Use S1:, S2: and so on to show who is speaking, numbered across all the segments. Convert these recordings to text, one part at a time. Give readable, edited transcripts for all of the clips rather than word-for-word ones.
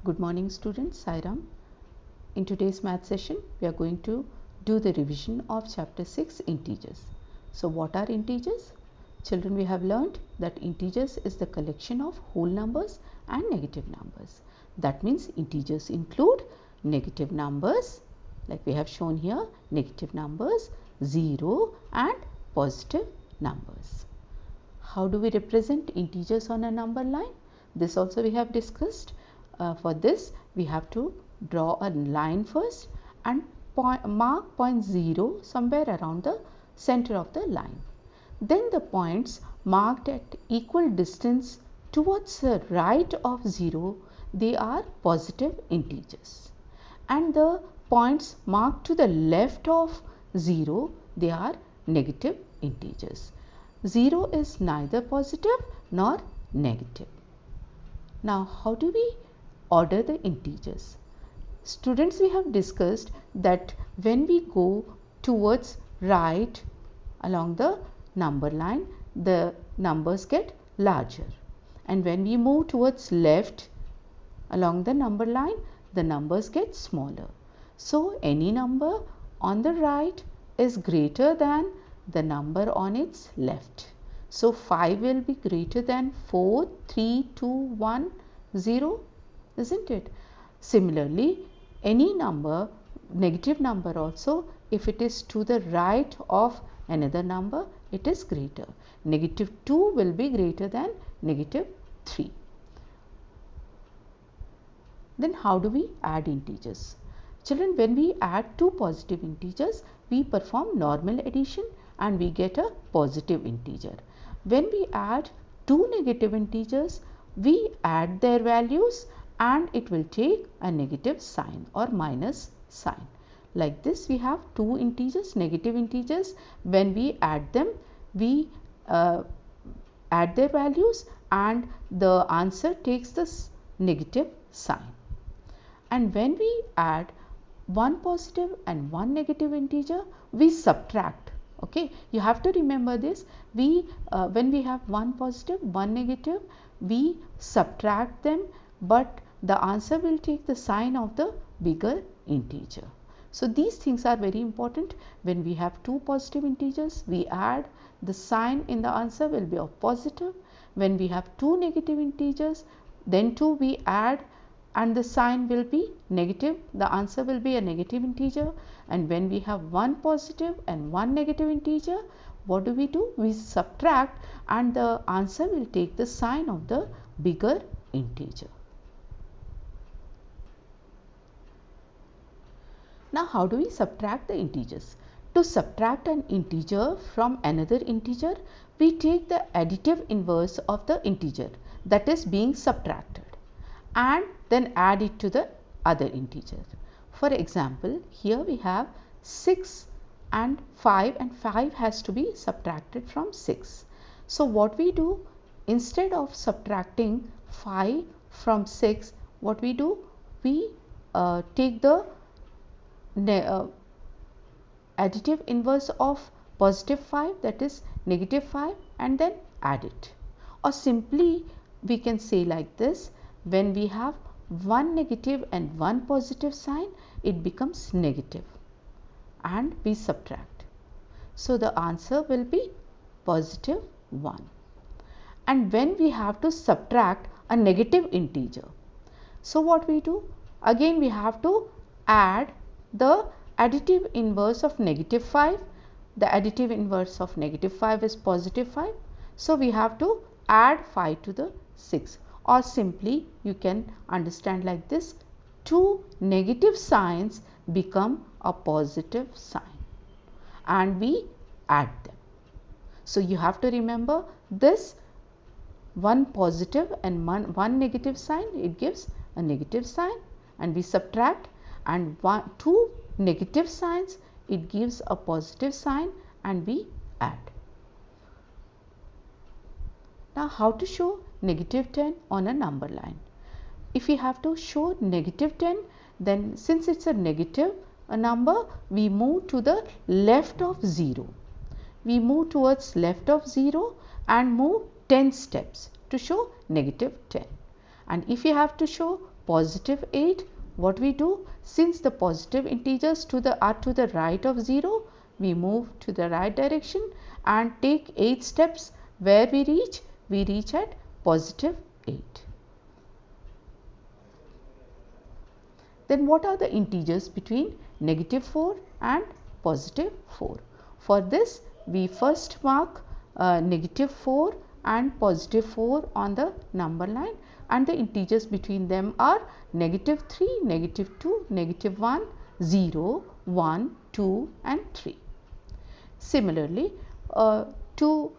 S1: Good morning students, Sairam. In today's math session, we are going to do the revision of chapter 6 integers. So what are integers? Children, we have learned that integers is the collection of whole numbers and negative numbers. That means integers include negative numbers, like we have shown here, negative numbers, 0 and positive numbers. How do we represent integers on a number line? This also we have discussed. For this, we have to draw a line first and mark point 0 somewhere around the center of the line. Then the points marked at equal distance towards the right of 0, they are positive integers. And the points marked to the left of 0, they are negative integers. 0 is neither positive nor negative. Now, how do we order the integers? Students, we have discussed that when we go towards right along the number line, the numbers get larger, and when we move towards left along the number line, the numbers get smaller. So any number on the right is greater than the number on its left. So 5 will be greater than 4, 3, 2, 1, 0, isn't it? Similarly, any number, negative number also, if it is to the right of another number, it is greater. Negative 2 will be greater than negative 3. Then how do we add integers? Children, when we add two positive integers, we perform normal addition and we get a positive integer. When we add two negative integers, we add their values and it will take a negative sign or minus sign. Like this, we have two integers, negative integers. When we add them, we add their values and the answer takes this negative sign. And when we add one positive and one negative integer, we subtract. Okay, you have to remember this. When we have one positive, one negative, we subtract them, but the answer will take the sign of the bigger integer. So these things are very important. When we have two positive integers, we add, the sign in the answer will be of positive. When we have two negative integers, then too we add and the sign will be negative, the answer will be a negative integer. And when we have one positive and one negative integer, what do? We subtract and the answer will take the sign of the bigger integer. Now, how do we subtract the integers? To subtract an integer from another integer, we take the additive inverse of the integer that is being subtracted and then add it to the other integer. For example, here we have 6 and 5 has to be subtracted from 6. So what we do, instead of subtracting 5 from 6, what we do, we take the additive inverse of positive 5, that is negative 5, and then add it. Or simply we can say like this, when we have one negative and one positive sign, it becomes negative and we subtract. So the answer will be positive 1. And when we have to subtract a negative integer, so what we do? Again we have to add the additive inverse of negative 5. The additive inverse of negative 5 is positive 5. So we have to add 5 to the 6. Or simply you can understand like this, two negative signs become a positive sign and we add them. So you have to remember this, one positive and one negative sign, it gives a negative sign, and we subtract, and two negative signs, it gives a positive sign and we add. Now how to show negative 10 on a number line? If we have to show negative 10, then since it's a negative number, we move to the left of 0. We move towards left of 0 and move 10 steps to show negative 10. And if you have to show positive 8, what we do, since the positive integers are to the right of 0, we move to the right direction and take 8 steps. Where we reach at positive 8. Then what are the integers between negative 4 and positive 4? For this, we first mark negative 4 and positive 4 on the number line, and the integers between them are negative 3, negative 2, negative 1, 0, 1, 2 and 3. Similarly, to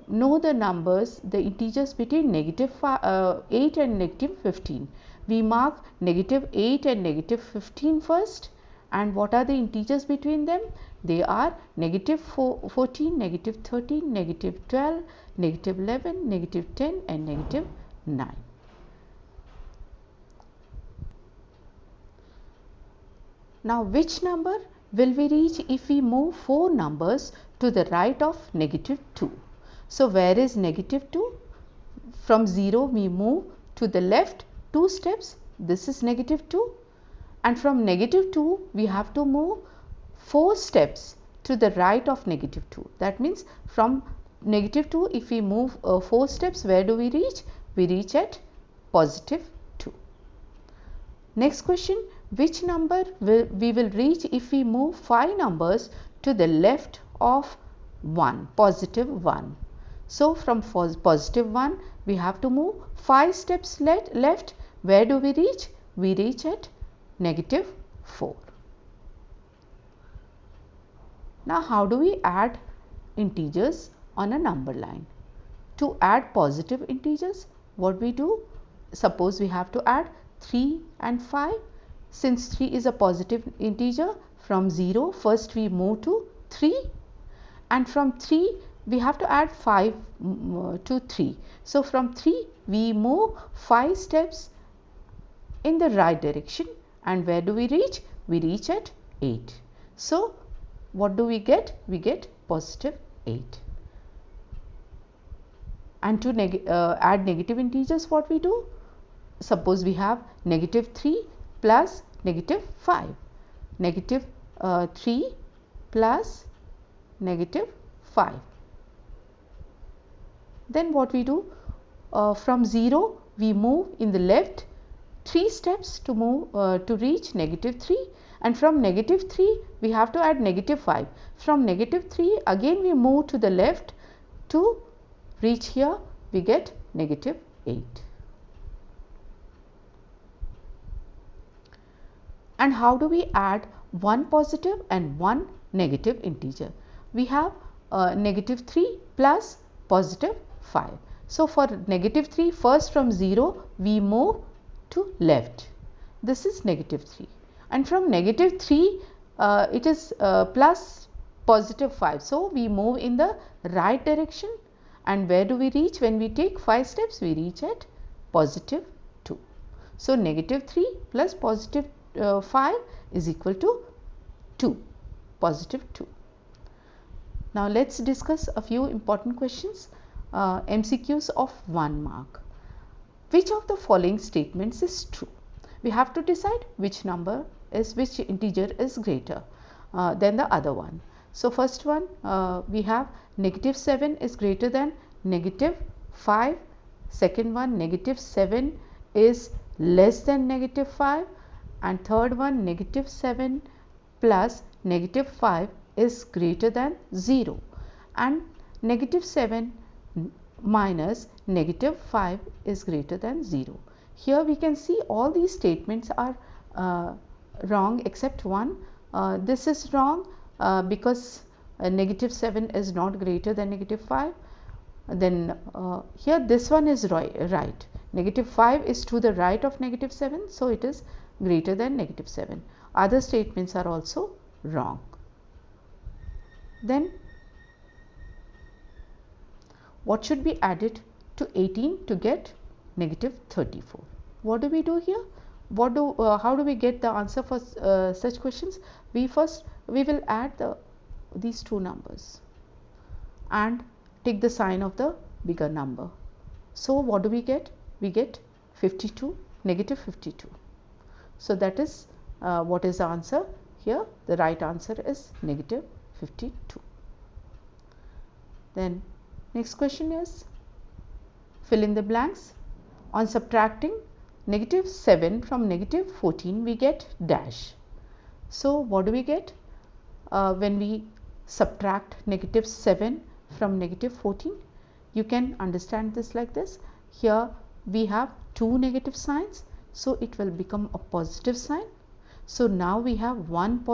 S1: know the numbers, the integers between negative 8 and negative 15, we mark negative 8 and negative 15 first. And what are the integers between them? They are negative 14, negative 13, negative 12, negative 11, negative 10 and negative 9. Now, which number will we reach if we move 4 numbers to the right of negative 2? So, where is negative 2? From 0 we move to the left 2 steps. This is negative 2. And from negative 2 we have to move 4 steps to the right of negative 2. That means from negative 2, if we move 4 steps, where do we reach? We reach at positive 2. Next question, which number we will reach if we move 5 numbers to the left of 1, positive 1. So, from positive 1 we have to move 5 steps left. Where do we reach? We reach at negative 4. Now, how do we add integers on a number line? To add positive integers, what we do? Suppose we have to add 3 and 5. Since 3 is a positive integer, from 0 first we move to 3, and from 3 we have to add 5 to 3. So, from 3 we move 5 steps in the right direction, and where do we reach? We reach at 8. So, what do we get? We get positive 8. And to add negative integers, what we do? Suppose we have negative 3 plus negative 5. Negative 3 plus negative 5. Then what we do? From 0 we move in the left 3 steps to move to reach negative 3, and from negative 3 we have to add negative 5. From negative 3 again we move to the left to reach here, we get negative 8. And how do we add one positive and one negative integer? We have negative 3 plus positive 5. So, for negative 3, first from 0 we move to left. This is negative 3, and from negative 3 it is plus positive 5. So, we move in the right direction, and where do we reach? When we take 5 steps, we reach at positive 2. So, negative 3 plus positive 5 is equal to 2, positive 2. Now, let us discuss a few important questions, MCQs of 1 mark. Which of the following statements is true? We have to decide which integer is greater than the other one. So, first one we have negative 7 is greater than negative 5. Second one, negative 7 is less than negative 5. And third one, negative 7 plus negative 5 is greater than 0. And negative 7 minus negative 5 is greater than 0. Here we can see all these statements are wrong except one. This is wrong because negative 7 is not greater than negative 5. Then here this one is right. Negative 5 is to the right of negative 7, so it is greater than negative 7. Other statements are also wrong. Then what should be added to 18 to get negative 34? What do we do here? How do we get the answer for such questions? We will add these two numbers and take the sign of the bigger number. So, what do we get? We get 52 negative 52. So that is what is the answer here. The right answer is negative 52. Then next question is fill in the blanks. On subtracting negative 7 from negative 14 we get dash. So what do we get when we subtract negative 7 from negative 14? You can understand this like this. Here we have two negative signs, so it will become a positive sign. So now we have one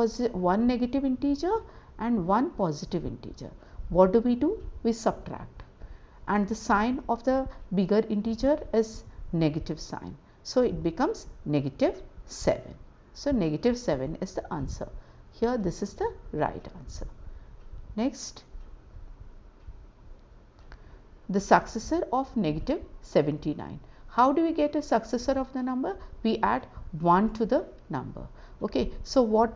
S1: negative integer and one positive integer. What do? We subtract, and the sign of the bigger integer is negative sign, so it becomes negative 7. So negative 7 is the answer. Here this is the right answer. Next, the successor of negative 79. How do we get a successor of the number? We add 1 to the number. Okay, so what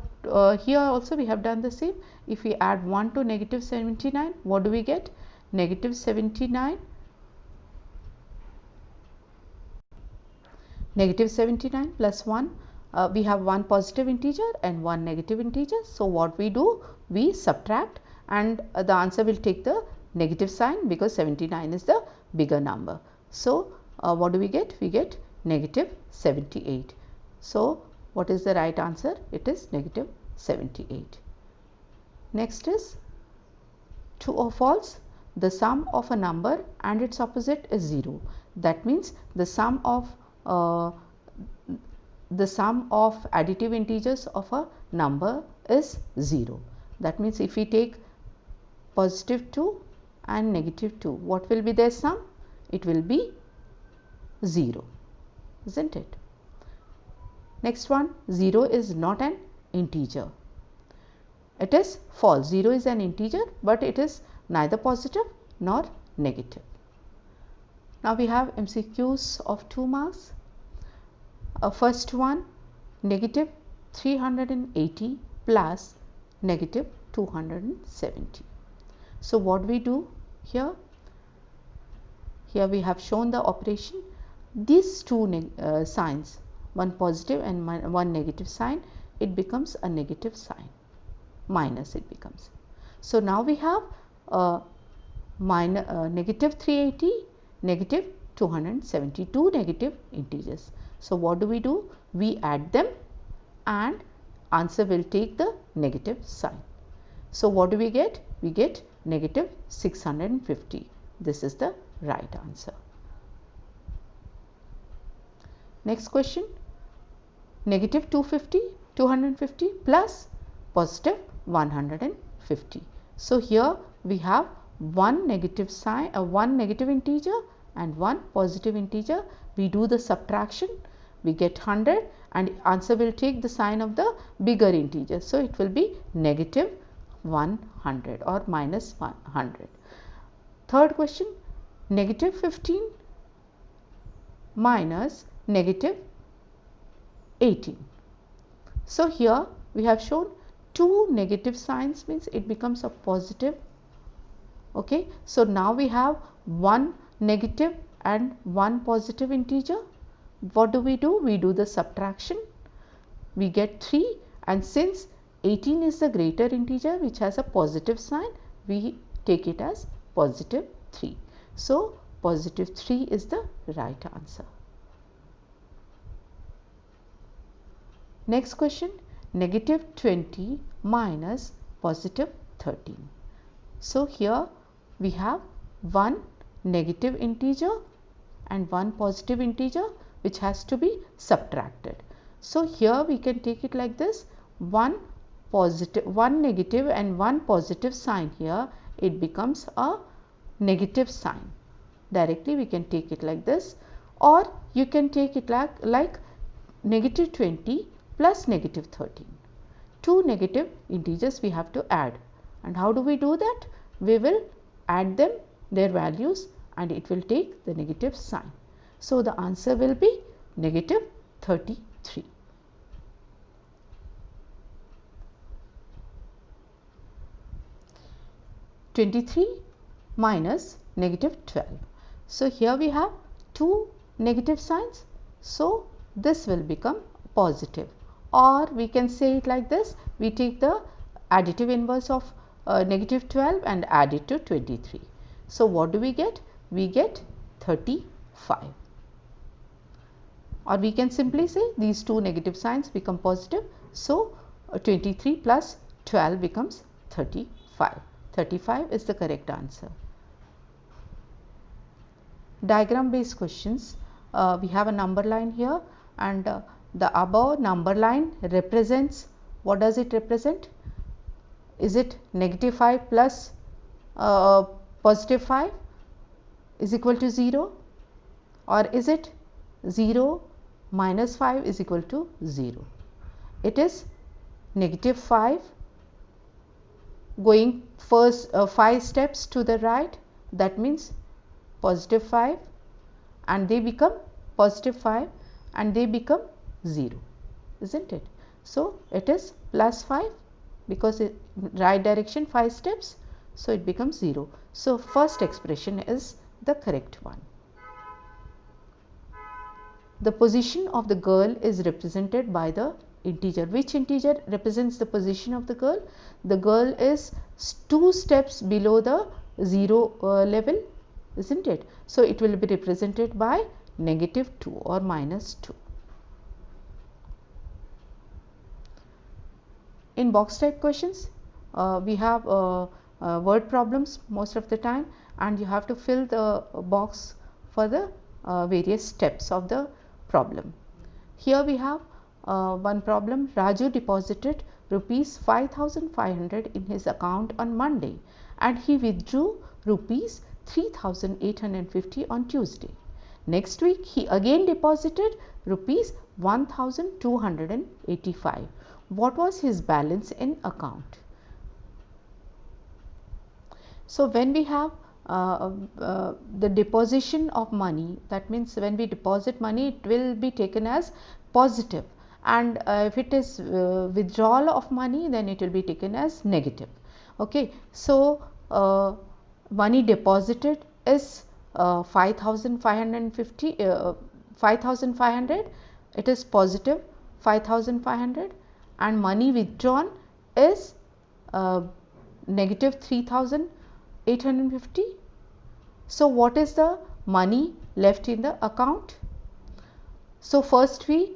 S1: here also we have done the same. If we add 1 to negative 79, what do we get? Negative 79. Negative 79 plus 1. We have one positive integer and one negative integer. So what we do? We subtract, and the answer will take the negative sign because 79 is the bigger number. So what do we get? We get negative 78. So what is the right answer? It is negative 78. Next is true or false. The sum of a number and its opposite is 0. That means the sum of additive integers of a number is 0. That means if we take positive 2 and negative 2, what will be their sum? It will be 0, isn't it? Next one, 0 is not an integer. It is false. 0 is an integer, but it is neither positive nor negative. Now we have MCQs of 2 marks. First one, negative 380 plus negative 270. So what we do here? Here we have shown the operation. These two signs, one positive and one negative sign, it becomes a negative sign, minus it becomes. So now we have negative 380, negative 272 negative integers. So what do? We add them, and answer will take the negative sign. So what do we get? We get negative 650. This is the right answer. Next question, negative 250 plus positive 150. So here we have one negative sign, one negative integer and one positive integer. We do the subtraction, we get 100, and answer will take the sign of the bigger integer. So it will be negative 100 or minus 100. Third question, negative 15 minus negative 18. So here we have shown two negative signs, means it becomes a positive. Okay, so now we have one negative and one positive integer. What do? We do the subtraction, we get 3, and since 18 is the greater integer which has a positive sign, we take it as positive 3. So positive 3 is the right answer. Next question, negative 20 minus positive 13. So here we have one negative integer and one positive integer which has to be subtracted. So here we can take it like this, one negative and one positive sign. Here it becomes a negative sign. Directly we can take it like this, or you can take it like negative 20 plus negative 13. Two negative integers we have to add, and how do we do that? We will add them, their values, and it will take the negative sign. So the answer will be negative 33. Minus negative 12. So here we have two negative signs. So this will become positive. Or we can say it like this, we take the additive inverse of negative 12 and add it to 23. So what do we get? We get 35. Or we can simply say these two negative signs become positive. So 23 plus 12 becomes 35. 35 is the correct answer. Diagram based questions. We have a number line here, and the above number line represents, what does it represent? Is it negative 5 plus positive 5 is equal to 0, or is it 0 minus 5 is equal to 0? It is negative 5 going first 5 steps to the right, that means positive 5, and they become positive 5 and they become 0, isn't it? So it is plus 5 because it right direction 5 steps, so it becomes 0. So first expression is the correct one. The position of the girl is represented by the integer. Which integer represents the position of the girl? The girl is 2 steps below the 0 level, isn't it? So it will be represented by negative 2 or minus 2. In box type questions, we have word problems most of the time, and you have to fill the box for the various steps of the problem. Here we have one problem. Raju deposited rupees 5,500 in his account on Monday, and he withdrew rupees 3,850 on Tuesday. Next week he again deposited rupees 1,285. What was his balance in account? So when we have the deposition of money, that means when we deposit money, it will be taken as positive, and if it is withdrawal of money, then it will be taken as negative. Okay, so money deposited is 5,550, 5,500, it is positive 5,500, and money withdrawn is negative 3,850. So what is the money left in the account? So first we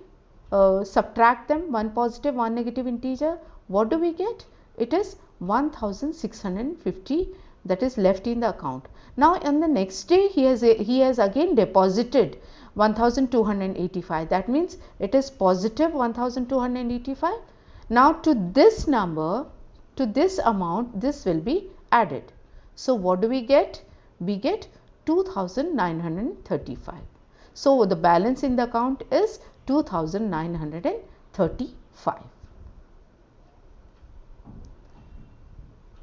S1: subtract them, one positive, one negative integer. What do we get? It is 1,650 that is left in the account. Now on the next day he has again deposited 1,285. That means it is positive 1,285. Now to this number, to this amount, this will be added. So what do we get? We get 2,935. So the balance in the account is 2,935.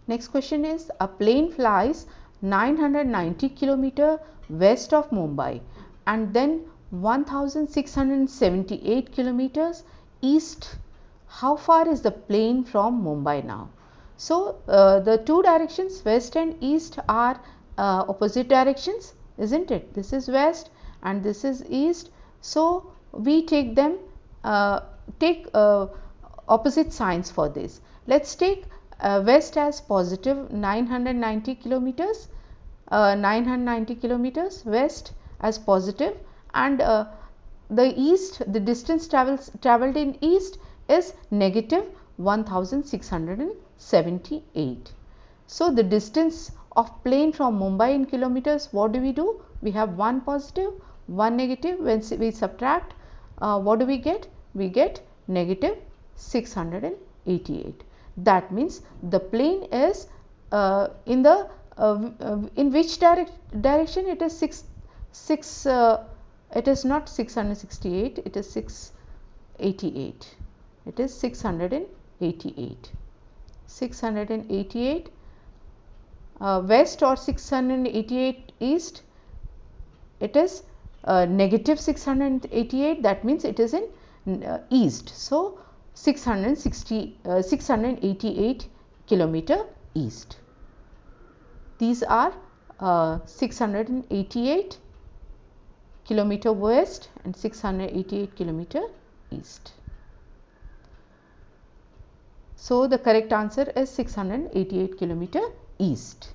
S1: Next question is, a plane flies 990 km west of Mumbai and then 1,678 km east. How far is the plane from Mumbai now? So the two directions, west and east, are opposite directions, isn't it? This is west and this is east. So we take them, opposite signs for this. Let's take west as positive 990 kilometers, 990 kilometers west as positive, and the east, the distance traveled in east is negative 1,678. So the distance of plane from Mumbai in kilometers, what do? We have one positive, one negative. When we subtract, what do we get? We get negative 688. That means the plane is in the in which direction? It is it is not 668, it is 688. It is 688. 688 west or 688 east, it is negative 688. That means it is in east. So 688 kilometer east. These are 688 kilometer west and 688 kilometer east. So the correct answer is 688 kilometer east.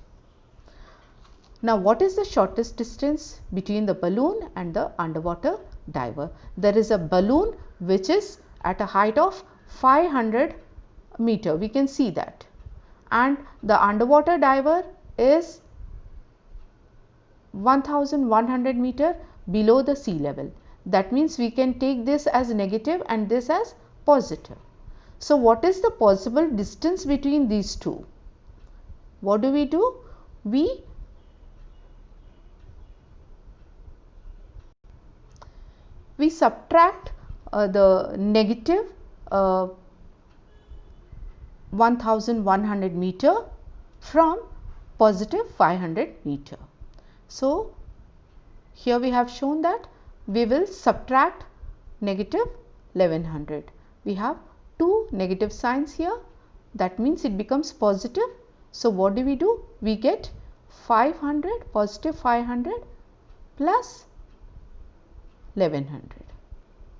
S1: Now what is the shortest distance between the balloon and the underwater diver? There is a balloon which is at a height of 500 meter, we can see that, and the underwater diver is 1100 meter below the sea level. That means we can take this as negative and this as positive. So what is the possible distance between these two? What do? We subtract the negative 1100 meter from positive 500 meter. So here we have shown that we will subtract negative 1100. We have two negative signs here, that means it becomes positive. So what do? We get 500, positive 500 plus 1100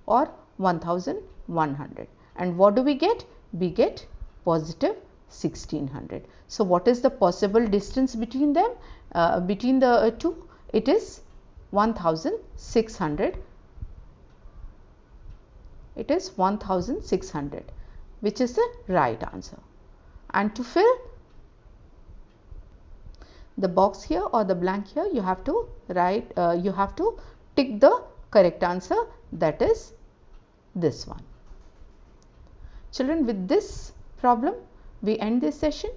S1: or 1100, and what do we get? We get positive 1600. So what is the possible distance between them, between the two? It is 1600. It is 1600, which is the right answer. And to fill the box here or the blank here, you have to write, you have to tick the correct answer, that is this one. Children, with this problem we end this session.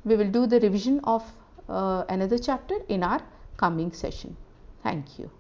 S1: We will do the revision of another chapter in our coming session. Thank you.